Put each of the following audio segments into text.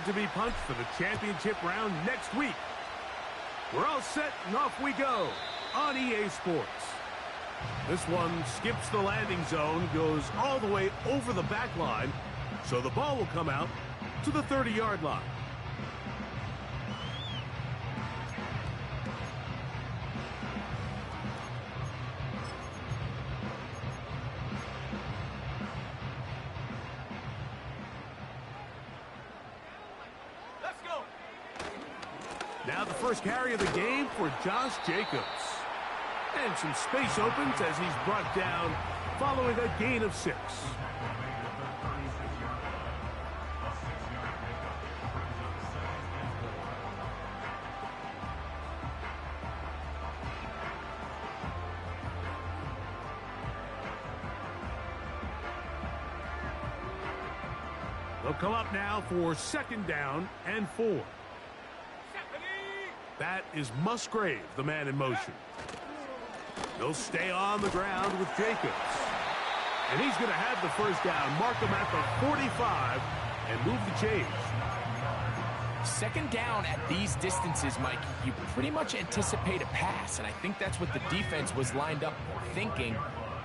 to be punched for the championship round next week. We're all set and off we go on EA Sports. This one skips the landing zone, goes all the way over the back line, so the ball will come out to the 30-yard line. Now the first carry of the game for Josh Jacobs. And some space opens as he's brought down following a gain of 6. They'll come up now for 2nd down and 4. That is Musgrave, the man in motion. He'll stay on the ground with Jacobs. And he's going to have the first down. Mark him at the 45 and move the chains. 2nd down at these distances, Mike, you pretty much anticipate a pass, and I think that's what the defense was lined up thinking.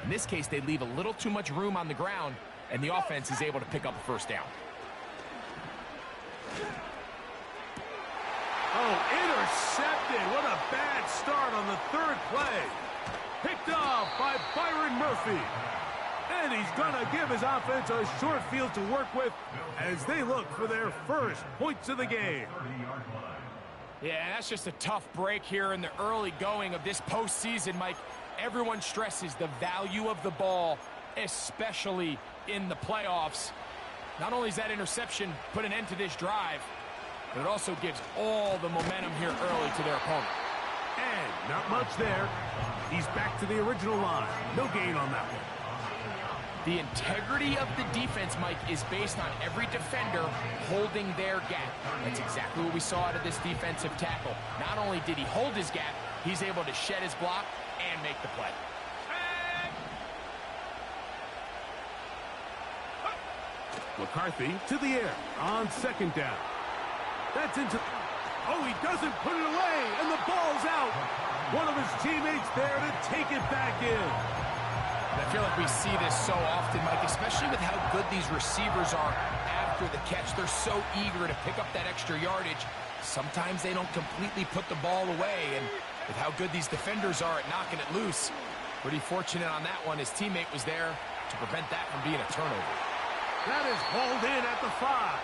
In this case, they leave a little too much room on the ground, and the offense is able to pick up a first down. Oh, intercepted. What a bad start on the 3rd play. Picked off by Byron Murphy. And he's going to give his offense a short field to work with as they look for their first points of the game. Yeah, that's just a tough break here in the early going of this postseason, Mike. Everyone stresses the value of the ball, especially in the playoffs. Not only does that interception put an end to this drive, but it also gives all the momentum here early to their opponent. And not much there. He's back to the original line. No gain on that one. The integrity of the defense, Mike, is based on every defender holding their gap. That's exactly what we saw out of this defensive tackle. Not only did he hold his gap, he's able to shed his block and make the play. McCarthy to the air on 2nd down. That's into... Oh, he doesn't put it away, and the ball's out. One of his teammates there to take it back in. I feel like we see this so often, Mike, especially with how good these receivers are after the catch. They're so eager to pick up that extra yardage. Sometimes they don't completely put the ball away, and with how good these defenders are at knocking it loose, pretty fortunate on that one. His teammate was there to prevent that from being a turnover. That is hauled in at the 5.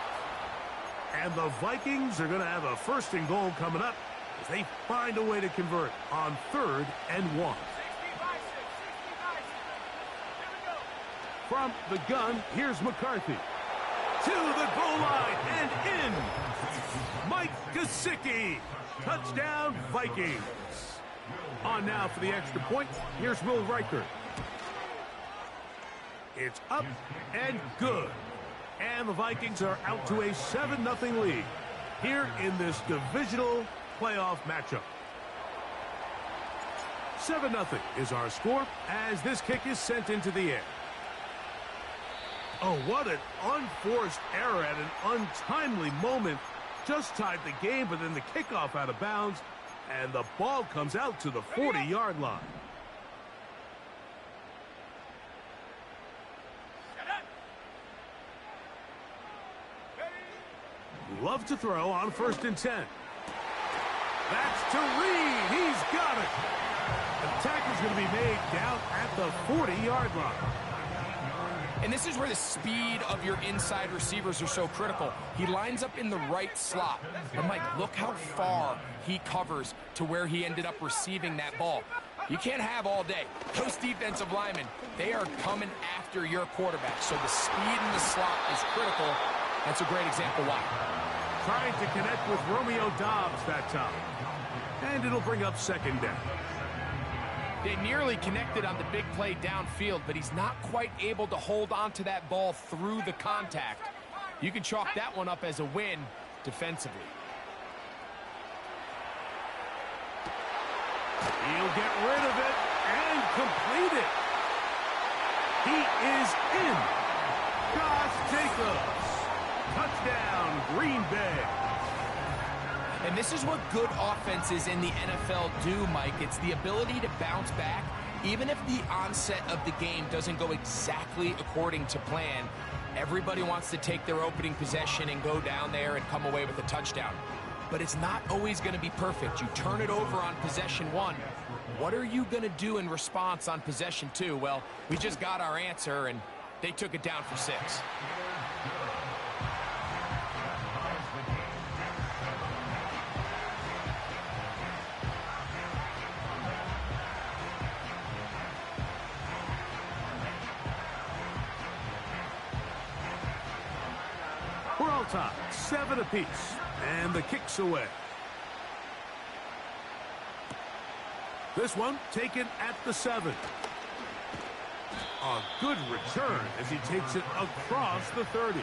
And the Vikings are going to have a 1st and goal coming up as they find a way to convert on 3rd and 1. From the gun, here's McCarthy. To the goal line and in. Mike Gesicki. Touchdown, Vikings. On now for the extra point, here's Will Reichert. It's up and good. And the Vikings are out to a 7-0 lead here in this divisional playoff matchup. 7-0 is our score as this kick is sent into the air. Oh, what an unforced error at an untimely moment. Just tied the game, but then the kickoff out of bounds, and the ball comes out to the 40-yard line. Love to throw on 1st and 10. That's to Reed. He's got it. The tackle's going to be made down at the 40-yard line. And this is where the speed of your inside receivers are so critical. He lines up in the right slot. But Mike, look how far he covers to where he ended up receiving that ball. You can't have all day. Those defensive linemen, they are coming after your quarterback. So the speed in the slot is critical. That's a great example why. Trying to connect with Romeo Doubs that time. And it'll bring up 2nd down. They nearly connected on the big play downfield, but he's not quite able to hold on to that ball through the contact. You can chalk that one up as a win defensively. He'll get rid of it and complete it. He is in. Josh Jacobs. Touchdown, Green Bay. And this is what good offenses in the NFL do, Mike. It's the ability to bounce back, even if the onset of the game doesn't go exactly according to plan. Everybody wants to take their opening possession and go down there and come away with a touchdown. But it's not always going to be perfect. You turn it over on possession one. What are you going to do in response on possession two? Well, we just got our answer, and they took it down for 6. We're all tied, 7 apiece, and the kick's away. This one taken at the 7. A good return as he takes it across the 30.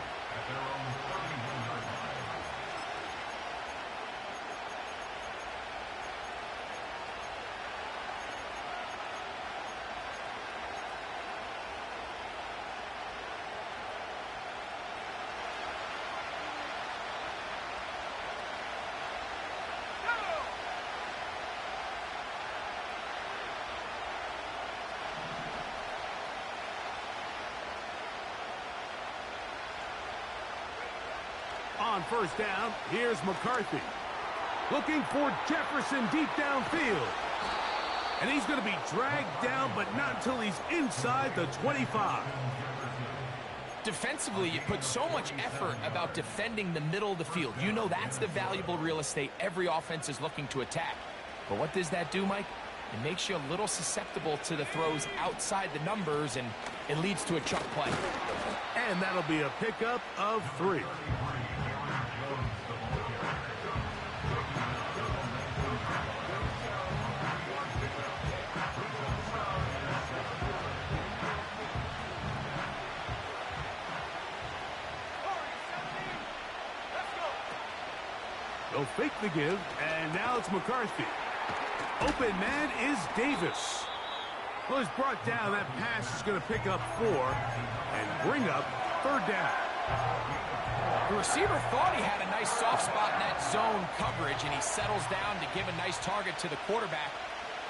On first down, here's McCarthy. Looking for Jefferson deep downfield. And he's going to be dragged down, but not until he's inside the 25. Defensively, you put so much effort about defending the middle of the field. You know that's the valuable real estate every offense is looking to attack. But what does that do, Mike? It makes you a little susceptible to the throws outside the numbers, and it leads to a chunk play. And that'll be a pickup of 3. They'll fake the give, and now it's McCarthy. Open man is Davis. Well, he's brought down. That pass is going to pick up 4 and bring up 3rd down. The receiver thought he had a nice soft spot in that zone coverage, and he settles down to give a nice target to the quarterback.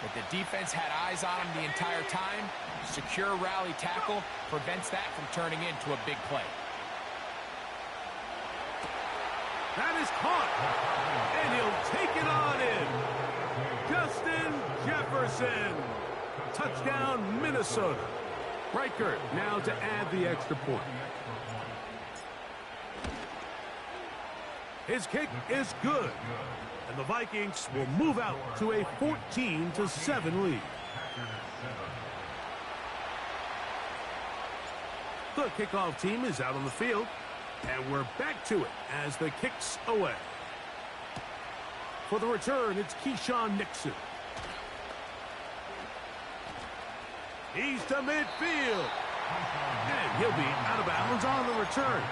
But the defense had eyes on him the entire time. Secure rally tackle prevents that from turning into a big play. That is caught, and he'll take it on in. Justin Jefferson. Touchdown, Minnesota. Reichert now to add the extra point. His kick is good, and the Vikings will move out to a 14-7 lead. The kickoff team is out on the field. And we're back to it as the kick's away. For the return, it's Keyshawn Nixon. He's to midfield. And he'll be out of bounds on the return.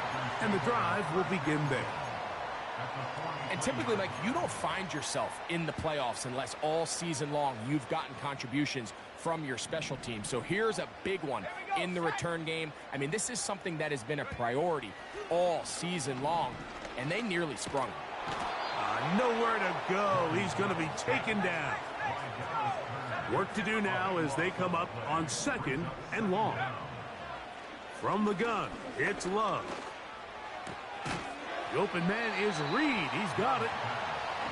And the drive will begin there. And typically, like, you don't find yourself in the playoffs unless all season long you've gotten contributions from your special team. So here's a big one in the return game. I mean, this is something that has been a priority all season long, and they nearly sprung him. Nowhere to go. He's going to be taken down. Work to do now as they come up on 2nd and long. From the gun, it's Love. The open man is Reed. He's got it.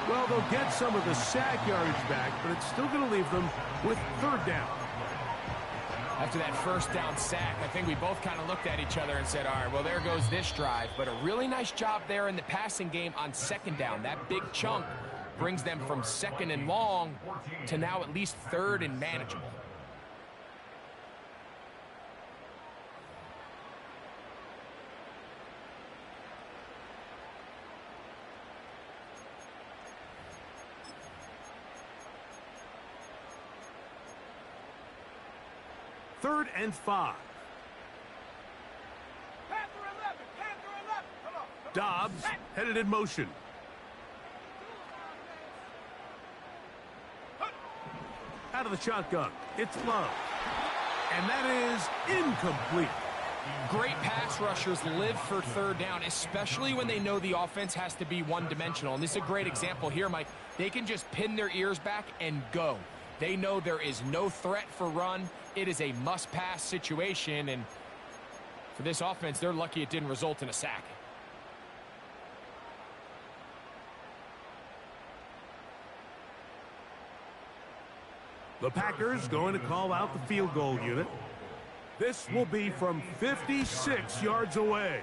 Well, they'll get some of the sack yardage back, but it's still going to leave them with 3rd down. After that first down sack, I think we both kind of looked at each other and said, all right, well, there goes this drive. But a really nice job there in the passing game on 2nd down. That big chunk brings them from 2nd and long to now at least 3rd and manageable. Third and 5. Dobbs headed in motion. Out of the shotgun, it's Love. And that is incomplete. Great pass rushers live for third down, especially when they know the offense has to be one-dimensional. And this is a great example here, Mike. They can just pin their ears back and go. They know there is no threat for run. It is a must-pass situation, and for this offense, they're lucky it didn't result in a sack. The Packers going to call out the field goal unit. This will be from 56 yards away.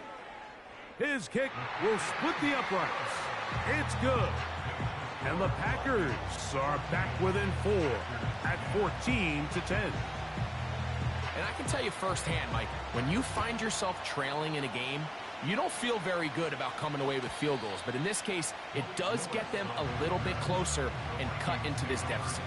His kick will split the uprights. It's good. And the Packers are back within 4 at 14-10. And I can tell you firsthand, Mike, when you find yourself trailing in a game, you don't feel very good about coming away with field goals. But in this case, it does get them a little bit closer and cut into this deficit.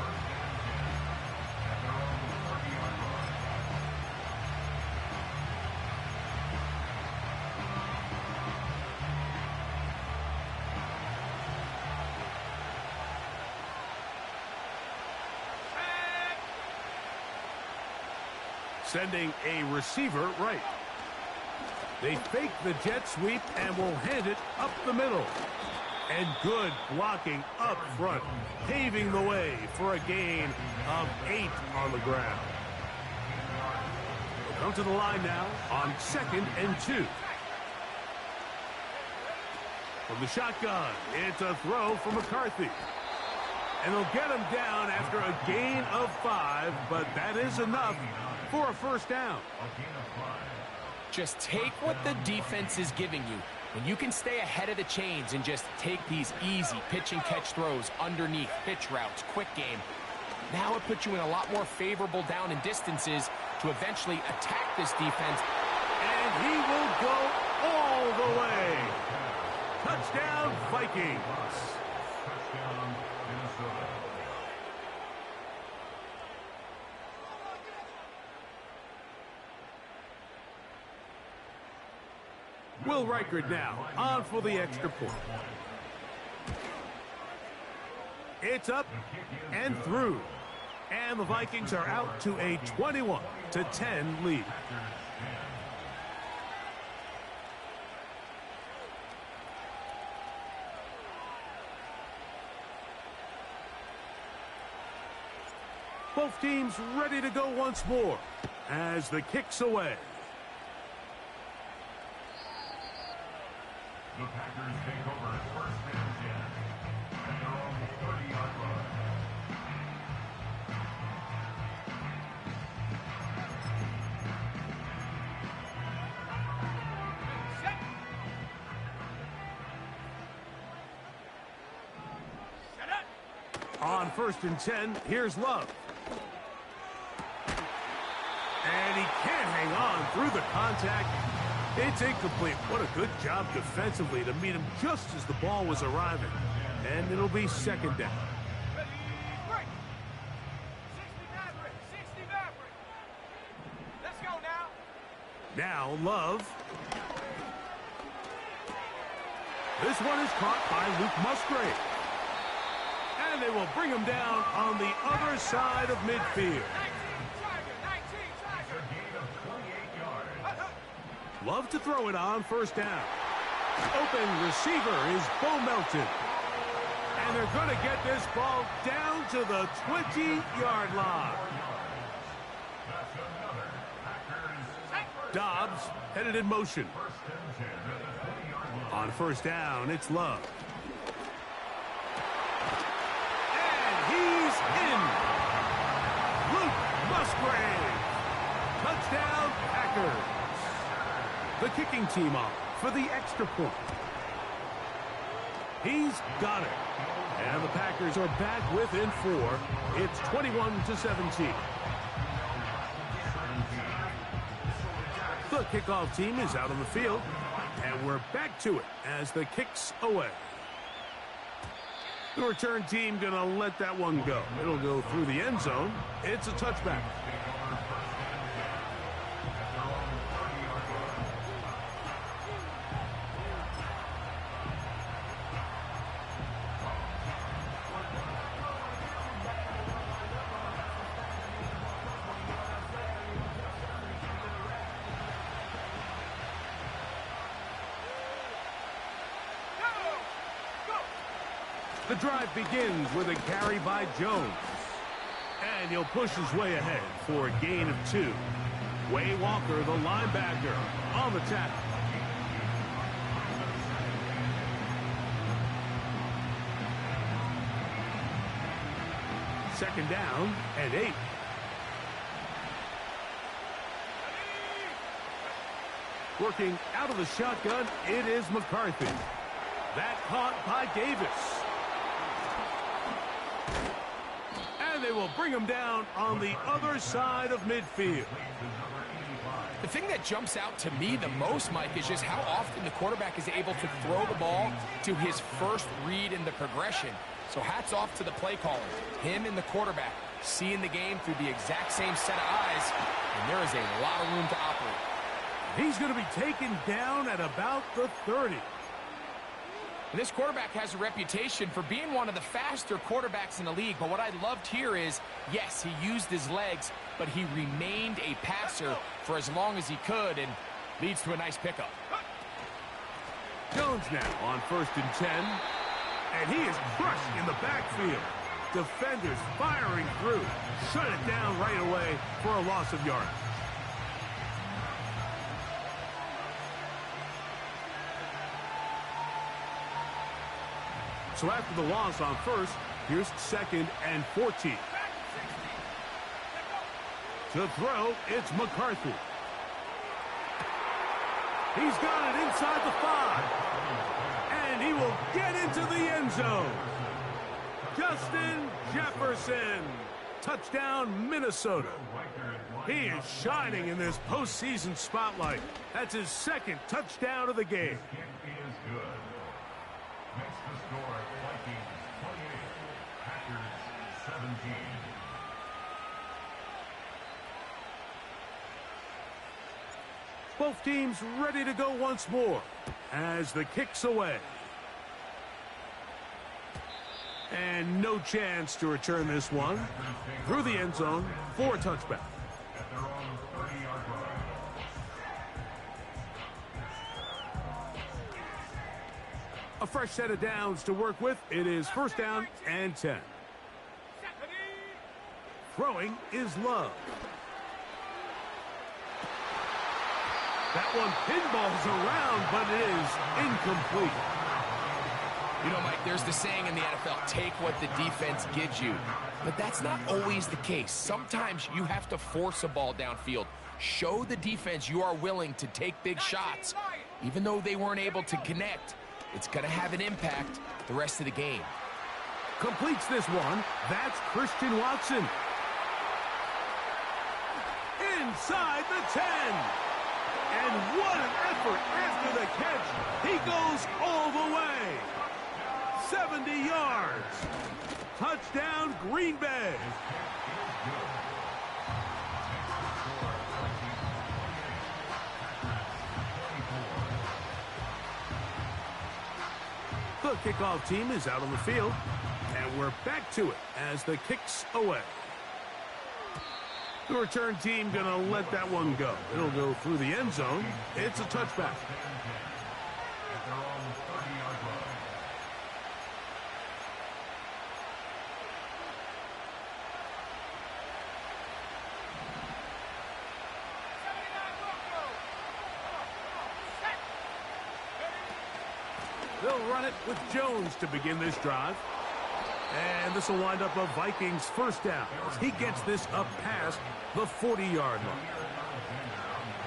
Sending a receiver right. They fake the jet sweep and will hand it up the middle. And good blocking up front, paving the way for a gain of 8 on the ground. We'll come to the line now on 2nd and 2. From the shotgun, it's a throw from McCarthy. And they'll get him down after a gain of 5, but that is enough for a first down. Just take what the defense is giving you. When you can stay ahead of the chains and just take these easy pitch and catch throws underneath, pitch routes, quick game, now it puts you in a lot more favorable down and distances to eventually attack this defense. And he will go all the way. Touchdown, Vikings. Touchdown, Minnesota. Will Reichard now on for the extra point. It's up and through. And the Vikings are out to a 21-10 lead. Both teams ready to go once more as the kick's away. The Packers take over at 1st and 10 at their own 30-yard line. Set up. On 1st and 10, here's Love. And he can't hang on through the contact. It's incomplete. What a good job defensively to meet him just as the ball was arriving. And it'll be 2nd down. Let's go now. Now Love. This one is caught by Luke Musgrave. And they will bring him down on the other side of midfield. Love to throw it on 1st down. Open receiver is Bo Melton. And they're going to get this ball down to the 20-yard line. Dobbs headed in motion. On 1st down, it's Love. And he's in. Luke Musgrave. Touchdown, Packers. The kicking team off for the extra point. He's got it. And the Packers are back within 4. It's 21-17. The kickoff team is out on the field. And we're back to it as the kick's away. The return team going to let that one go. It'll go through the end zone. It's a touchback. The drive begins with a carry by Jones. And he'll push his way ahead for a gain of 2. Way Walker, the linebacker, on the tackle. Second down and 8. Working out of the shotgun, it is McCarthy. That caught by Davis. And they will bring him down on the other side of midfield. The thing that jumps out to me the most, Mike, is just how often the quarterback is able to throw the ball to his first read in the progression. So hats off to the play caller. Him and the quarterback seeing the game through the exact same set of eyes, and there is a lot of room to operate. He's going to be taken down at about the 30. And this quarterback has a reputation for being one of the faster quarterbacks in the league, but what I loved here is, yes, he used his legs, but he remained a passer for as long as he could, and leads to a nice pickup. Jones now on 1st and 10, and he is crushed in the backfield. Defenders firing through. Shut it down right away for a loss of yardage. So after the loss on 1st, here's 2nd and 14. To throw, it's McCarthy. He's got it inside the 5. And he will get into the end zone. Justin Jefferson. Touchdown, Minnesota. He is shining in this postseason spotlight. That's his 2nd touchdown of the game. Both teams ready to go once more as the kick's away. And no chance to return this one through the end zone for a touchback. A fresh set of downs to work with. It is 1st down and 10. Throwing is Love. That one pinballs around, but it is incomplete. You know, Mike, there's the saying in the NFL, take what the defense gives you. But that's not always the case. Sometimes you have to force a ball downfield. Show the defense you are willing to take big shots. Even though they weren't able to connect, it's going to have an impact the rest of the game. Completes this one. That's Christian Watson. Inside the 10. And what an effort after the catch. He goes all the way. 70 yards. Touchdown, Green Bay. The kickoff team is out on the field, and we're back to it as the kick's away. The return team going to let that one go. It'll go through the end zone. It's a touchback. They'll run it with Jones to begin this drive. And this will wind up a Vikings 1st down. He gets this up past the 40-yard line.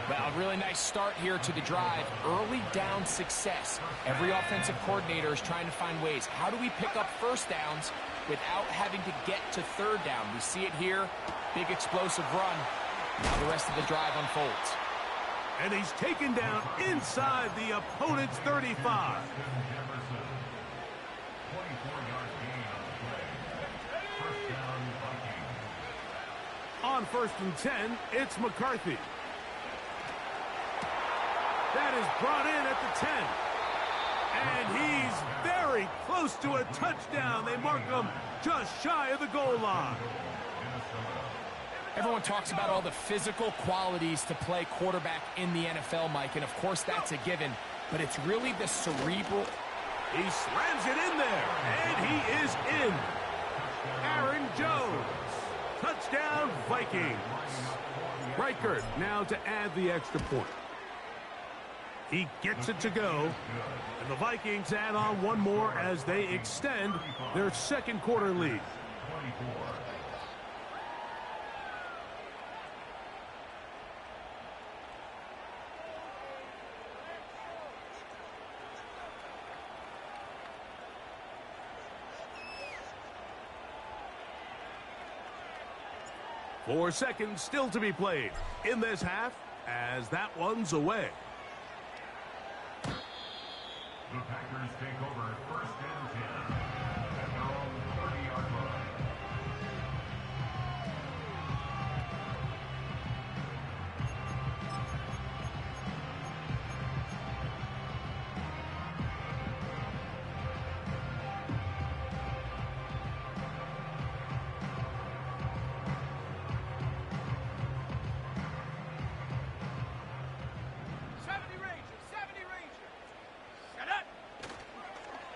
Well, really nice start here to the drive. Early down success. Every offensive coordinator is trying to find ways. How do we pick up 1st downs without having to get to 3rd down? We see it here. Big explosive run. Now the rest of the drive unfolds. And he's taken down inside the opponent's 35. On 1st and 10, it's McCarthy. That is brought in at the 10. And he's very close to a touchdown. They mark him just shy of the goal line. Everyone talks about all the physical qualities to play quarterback in the NFL, Mike, and of course that's a given, but it's really the cerebral. He slams it in there, and he is in. Aaron Jones. Touchdown, Vikings. Reichert now to add the extra point. He gets it to go, and the Vikings add on one more as they extend their second quarter lead. Four seconds still to be played in this half as that one's away. The Packers take over first and 10 at their own 30-yard line.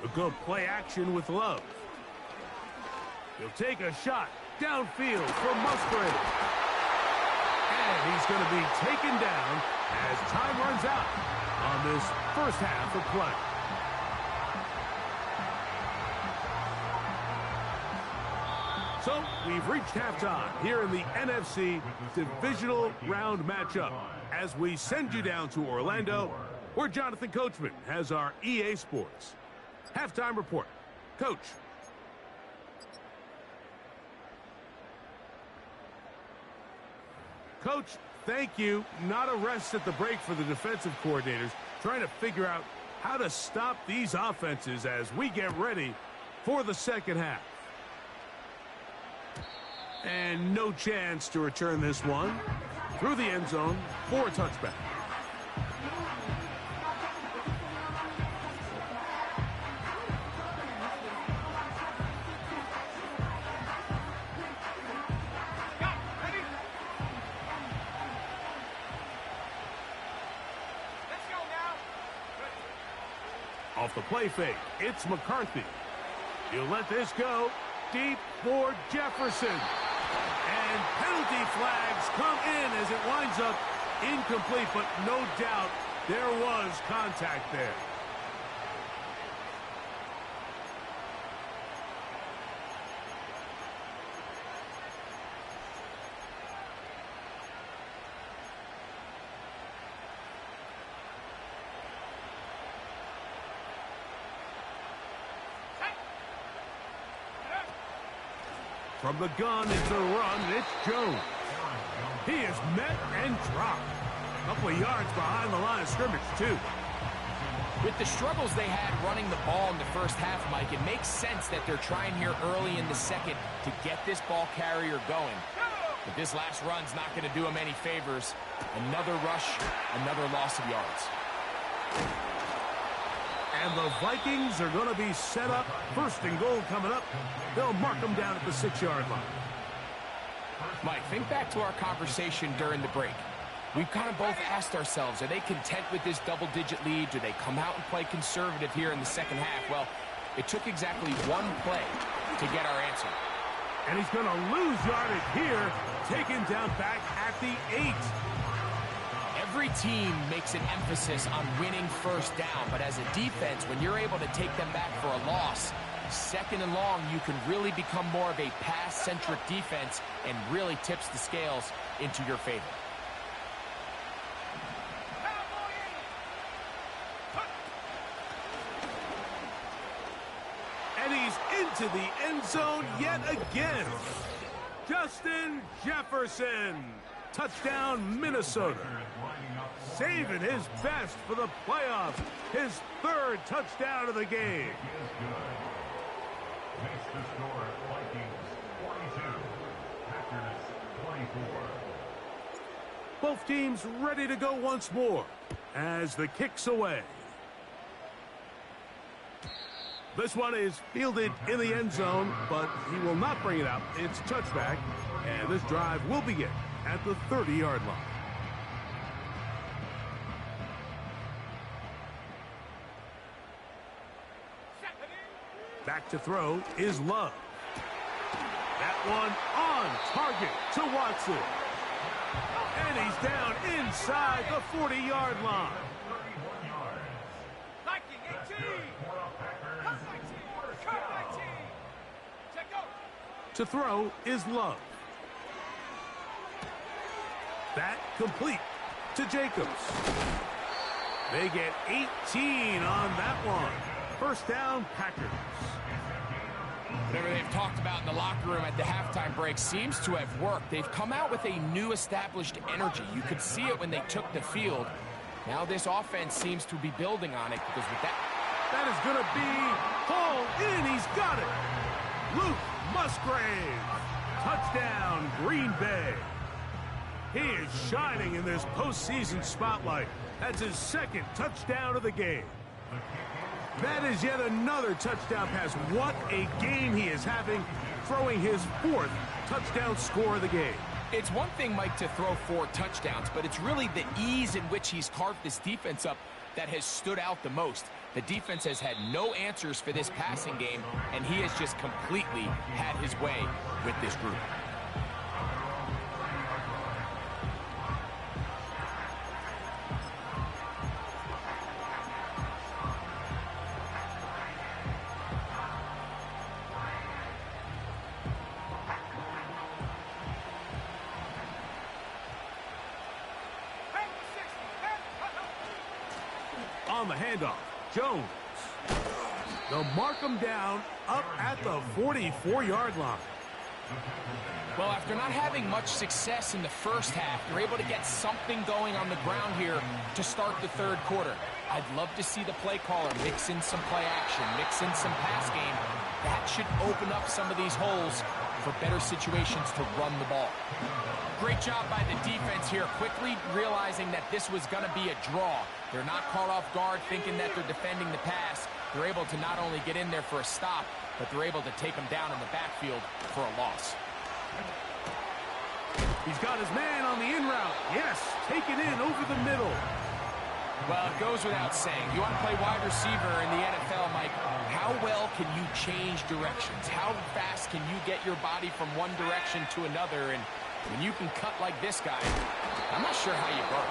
A good play action with Love. He'll take a shot downfield from Musgrave. And he's going to be taken down as time runs out on this first half of play. So we've reached halftime here in the NFC Divisional Round matchup as we send you down to Orlando, where Jonathan Coachman has our EA Sports halftime report. Coach. Coach, thank you. Not a rest at the break for the defensive coordinators, trying to figure out how to stop these offenses as we get ready for the second half. And no chance to return this one through the end zone for a touchback. Off the play fake, it's McCarthy. He'll let this go deep for Jefferson. And penalty flags come in as it winds up incomplete, but no doubt there was contact there. From the gun, it's a run. It's Jones. He is met and dropped. A couple of yards behind the line of scrimmage, too. With the struggles they had running the ball in the first half, Mike, it makes sense that they're trying here early in the second to get this ball carrier going. But this last run's not going to do him any favors. Another rush, another loss of yards. And the Vikings are going to be set up. First and goal coming up. They'll mark them down at the 6-yard line. Mike, think back to our conversation during the break. We've kind of both asked ourselves, are they content with this double-digit lead? Do they come out and play conservative here in the second half? Well, it took exactly one play to get our answer. And he's going to lose yardage here, taken down back at the 8. Every team makes an emphasis on winning first down, but as a defense, when you're able to take them back for a loss, second and long, you can really become more of a pass-centric defense and really tips the scales into your favor. And he's into the end zone yet again. Justin Jefferson. Touchdown, Minnesota. Saving his best for the playoffs. His third touchdown of the game. Makes the score Vikings 42, Packers 24. Both teams ready to go once more as the kick's away. This one is fielded in the end zone, but he will not bring it out. It's touchback, and this drive will begin at the 30-yard line. Back to throw is Love. That one on target to Watson. And he's down inside the 40-yard line. To throw is Love. That complete to Jacobs. They get 18 on that one. First down, Packers. Whatever they've talked about in the locker room at the halftime break seems to have worked. They've come out with a new established energy. You could see it when they took the field. Now this offense seems to be building on it because with that... That is going to be hauled in. He's got it. Luke Musgrave. Touchdown, Green Bay. He is shining in this postseason spotlight. That's his second touchdown of the game. That is yet another touchdown pass. What a game he is having, throwing his 4th touchdown score of the game. It's one thing, Mike, to throw 4 touchdowns, but it's really the ease in which he's carved this defense up that has stood out the most. The defense has had no answers for this passing game, and he has just completely had his way with this group. On the handoff, Jones. They'll mark him down up at the 44-yard line. Well, after not having much success in the first half, you're able to get something going on the ground here to start the third quarter. I'd love to see the play caller mix in some play action, mix in some pass game. That should open up some of these holes for better situations to run the ball. Great job by the defense here, quickly realizing that this was going to be a draw. They're not caught off guard thinking that they're defending the pass. They're able to not only get in there for a stop, but they're able to take him down in the backfield for a loss. He's got his man on the in route. Yes, taken in over the middle. Well, it goes without saying. You want to play wide receiver in the NFL, Mike, how well can you change directions? How fast can you get your body from one direction to another? And when you can cut like this guy, I'm not sure how you burn.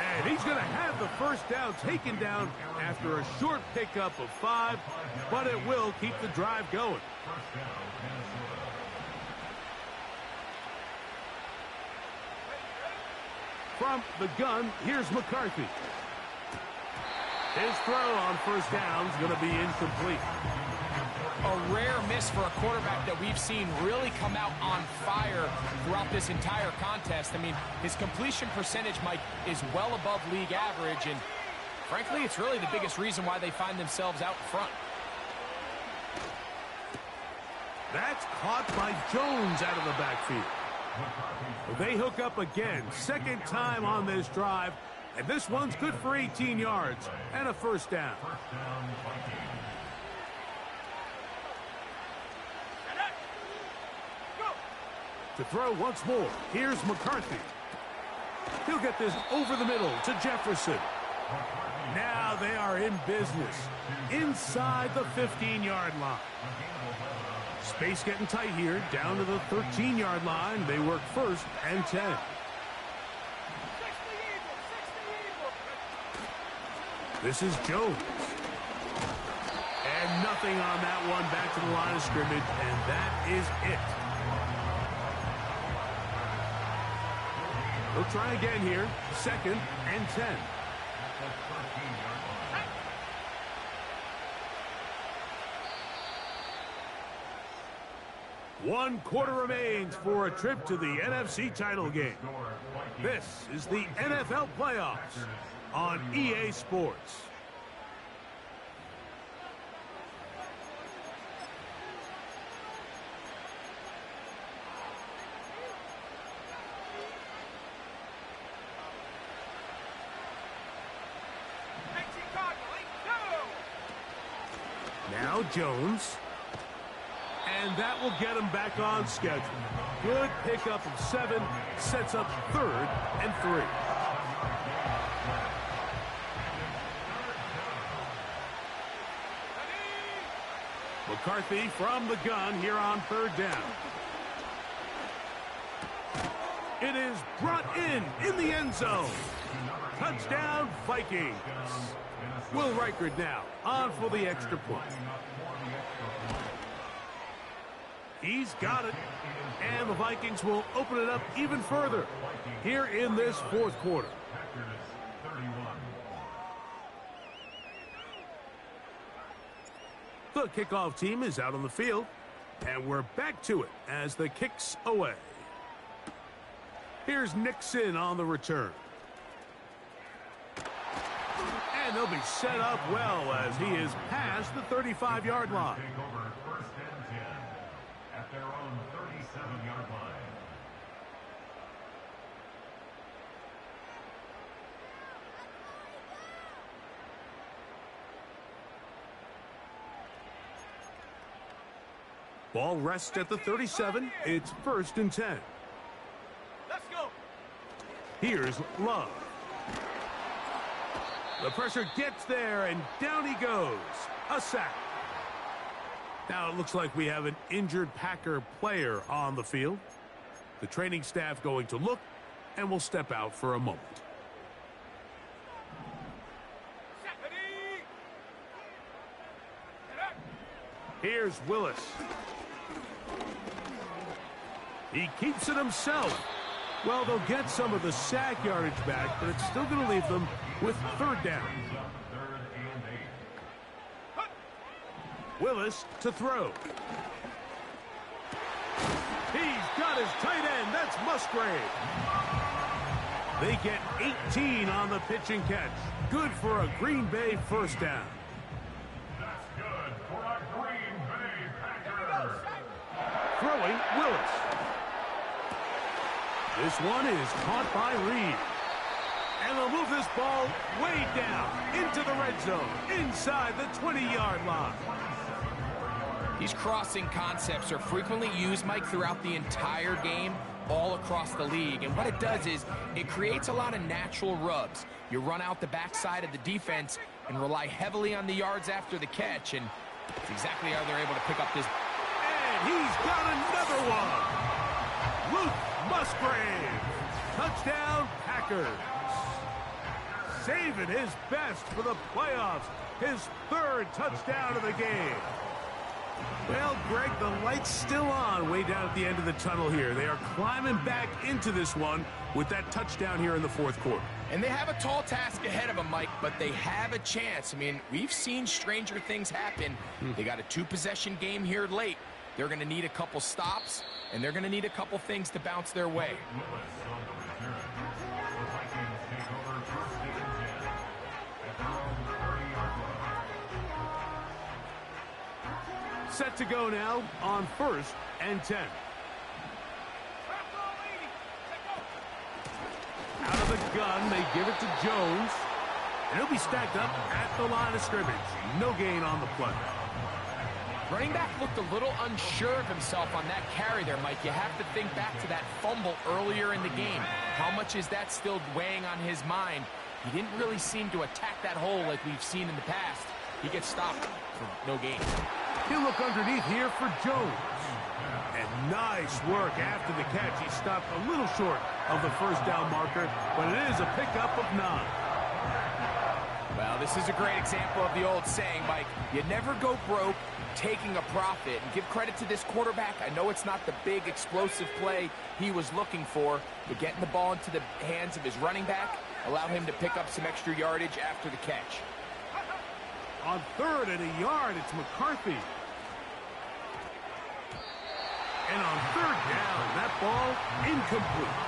And he's going to have the first down taken down after a short pickup of 5, but it will keep the drive going. From the gun, here's McCarthy. His throw on first down is going to be incomplete. A rare miss for a quarterback that we've seen really come out on fire throughout this entire contest. I mean, his completion percentage, Mike, is well above league average, and frankly, it's really the biggest reason why they find themselves out front. That's caught by Jones out of the backfield. They hook up again, second time on this drive, and this one's good for 18 yards and a first down. To throw once more, here's McCarthy. He'll get this over the middle to Jefferson. Now they are in business inside the 15-yard line. Space getting tight here, down to the 13-yard line. They work first and 10. This is Jones. And nothing on that one, back to the line of scrimmage, and that is it. They'll try again here, second and 10. One quarter remains for a trip to the NFC title game. This is the NFL playoffs on EA Sports. Now Jones. And that will get him back on schedule. Good pickup of 7, sets up third and 3. McCarthy from the gun here on third down. It is brought in the end zone. Touchdown, Vikings. Will Reichard now on for the extra point. He's got it. And the Vikings will open it up even further here in this fourth quarter. The kickoff team is out on the field, and we're back to it as the kick's away. Here's Nixon on the return. And they'll be set up well as he is past the 35-yard line. First and 10 at their own 37-yard line. Ball rests at the 37. It's first and 10. Let's go. Here's Love. The pressure gets there, and down he goes. A sack. Now it looks like we have an injured Packer player on the field. The training staff going to look, and will step out for a moment. Here's Willis. He keeps it himself. Well, they'll get some of the sack yardage back, but it's still going to leave them with third down. Willis to throw. He's got his tight end. That's Musgrave. They get 18 on the pitch and catch. Good for a Green Bay first down. That's good for a Green Bay Packer. Throwing Willis. This one is caught by Reed. And they'll move this ball way down into the red zone, inside the 20-yard line. These crossing concepts are frequently used, Mike, throughout the entire game, all across the league. And what it does is it creates a lot of natural rubs. You run out the backside of the defense and rely heavily on the yards after the catch. And that's exactly how they're able to pick up this. And he's got another one. Luke Musgrave. Touchdown, Packers. Saving his best for the playoffs. His third touchdown of the game. Well, Greg, the light's still on way down at the end of the tunnel here. They are climbing back into this one with that touchdown here in the fourth quarter. And they have a tall task ahead of them, Mike, but they have a chance. I mean, we've seen stranger things happen. They got a two-possession game here late. They're going to need a couple stops, and they're going to need a couple things to bounce their way. Set to go now on first and 10. Out of the gun, they give it to Jones. And he'll be stacked up at the line of scrimmage. No gain on the play. Running back looked a little unsure of himself on that carry there, Mike. You have to think back to that fumble earlier in the game. How much is that still weighing on his mind? He didn't really seem to attack that hole like we've seen in the past. He gets stopped for no gain. He'll look underneath here for Jones. And nice work after the catch. He stopped a little short of the first down marker, but it is a pickup of 9. Well, this is a great example of the old saying, Mike. You never go broke taking a profit. And give credit to this quarterback. I know it's not the big explosive play he was looking for, but getting the ball into the hands of his running back allowed him to pick up some extra yardage after the catch. On third and a yard, it's McCarthy. And on third down, that ball incomplete.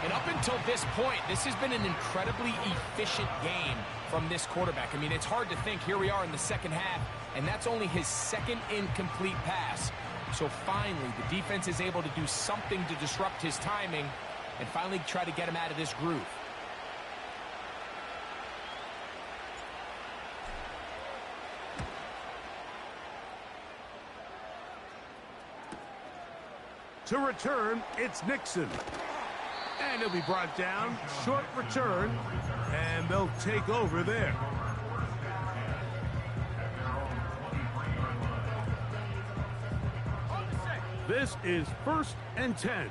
And up until this point, this has been an incredibly efficient game from this quarterback. I mean, it's hard to think. Here we are in the second half, and that's only his second incomplete pass. So finally, the defense is able to do something to disrupt his timing and finally try to get him out of this groove. To return, it's Nixon. And he'll be brought down. Short return. And they'll take over there. This is 1st and 10. Here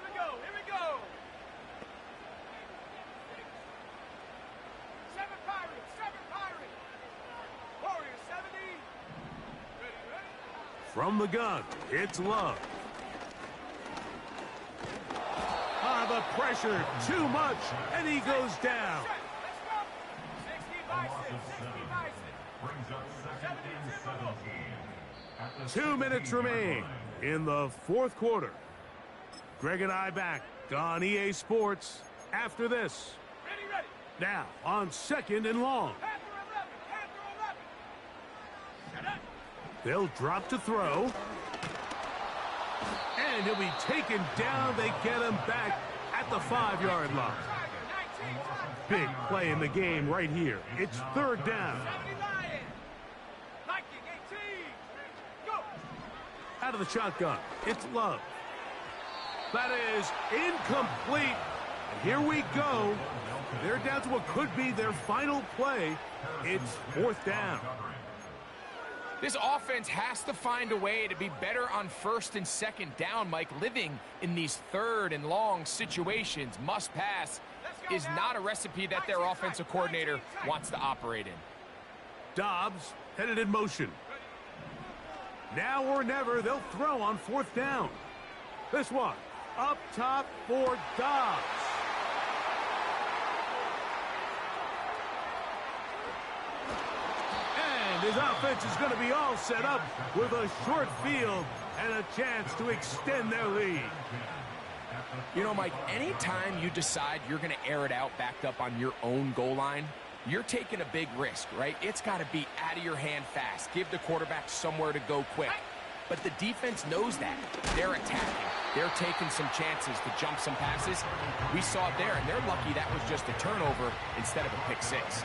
we go. Here we go. 7 Pirates. 7 Pirates. Warriors 70. Ready, ready. From the gun, it's Love. The pressure, too much, and he goes down. Let's go. 60 Bison. 60 Bison. Brings up second and 17. 2 minutes remain in the 4th quarter. Greg and I back on EA Sports after this. Ready, ready. Now on 2nd and long. Panther 11. Panther 11. Shut up. They'll drop to throw. And he'll be taken down. They get him back at the 5-yard line. Big play in the game right here. It's 3rd down. 70 Lions. Viking 18. Go. Out of the shotgun, it's Love. That is incomplete. And here we go. They're down to what could be their final play. It's 4th down. This offense has to find a way to be better on 1st and 2nd down, Mike. Living in these 3rd and long situations, must pass, is not a recipe that their offensive coordinator wants to operate in. Dobbs headed in motion. Now or never, they'll throw on 4th down. This one, up top for Dobbs. His offense is going to be all set up with a short field and a chance to extend their lead. You know, Mike, anytime you decide you're going to air it out backed up on your own goal line, you're taking a big risk, right? It's got to be out of your hand fast. Give the quarterback somewhere to go quick. But the defense knows that. They're attacking. They're taking some chances to jump some passes. We saw it there, and they're lucky that was just a turnover instead of a pick 6.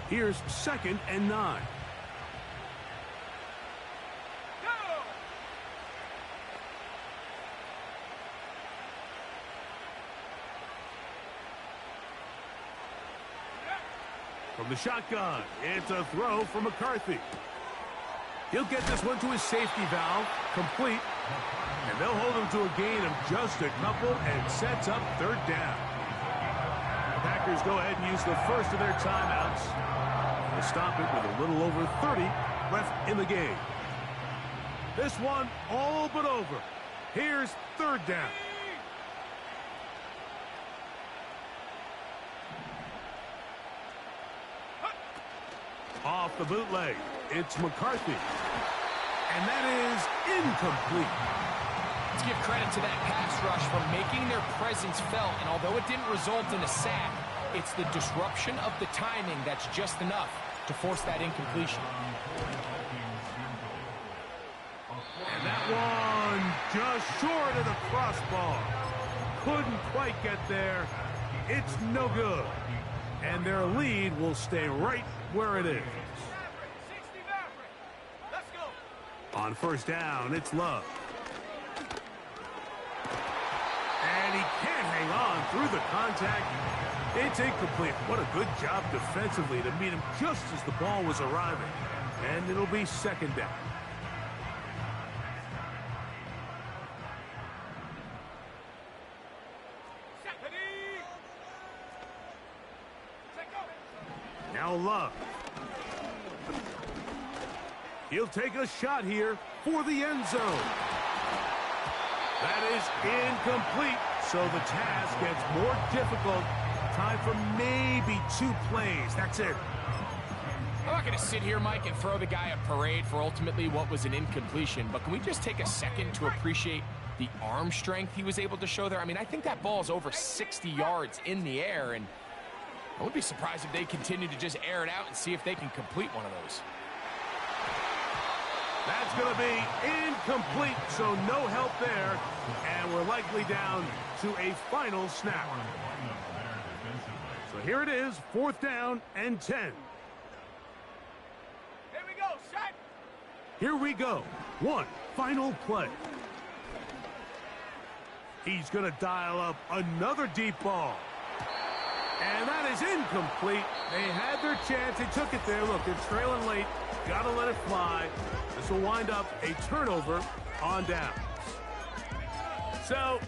Here's 2nd and 9. Go. From the shotgun, it's a throw from McCarthy. He'll get this one to his safety valve, complete, and they'll hold him to a gain of just a couple and sets up 3rd down. The Packers go ahead and use the first of their timeouts. They'll stop it with a little over 30 left in the game. This one all but over. Here's 3rd down. Off the bootleg, it's McCarthy. And that is incomplete. Let's give credit to that pass rush for making their presence felt, and although it didn't result in a sack, it's the disruption of the timing that's just enough to force that incompletion. And that one just short of the crossbar. Couldn't quite get there. It's no good. And their lead will stay right where it is. 60 Maverick. Let's go. On 1st down, it's Love. And he can't hang on through the contact. It's incomplete. What a good job defensively to meet him just as the ball was arriving. And it'll be 2nd down. Now Love. He'll take a shot here for the end zone. That is incomplete, so the task gets more difficult. Time for maybe 2 plays. That's it. I'm not going to sit here, Mike, and throw the guy a parade for ultimately what was an incompletion, but can we just take a second to appreciate the arm strength he was able to show there? I mean, I think that ball is over 60 yards in the air, and I would be surprised if they continue to just air it out and see if they can complete one of those. That's going to be incomplete, so no help there. And we're likely down to a final snap. So here it is, 4th down and 10. Here we go, shot. Here we go. One final play. He's going to dial up another deep ball. And that is incomplete. They had their chance. They took it there. Look, they're trailing late. Got to let it fly. This will wind up a turnover on downs. So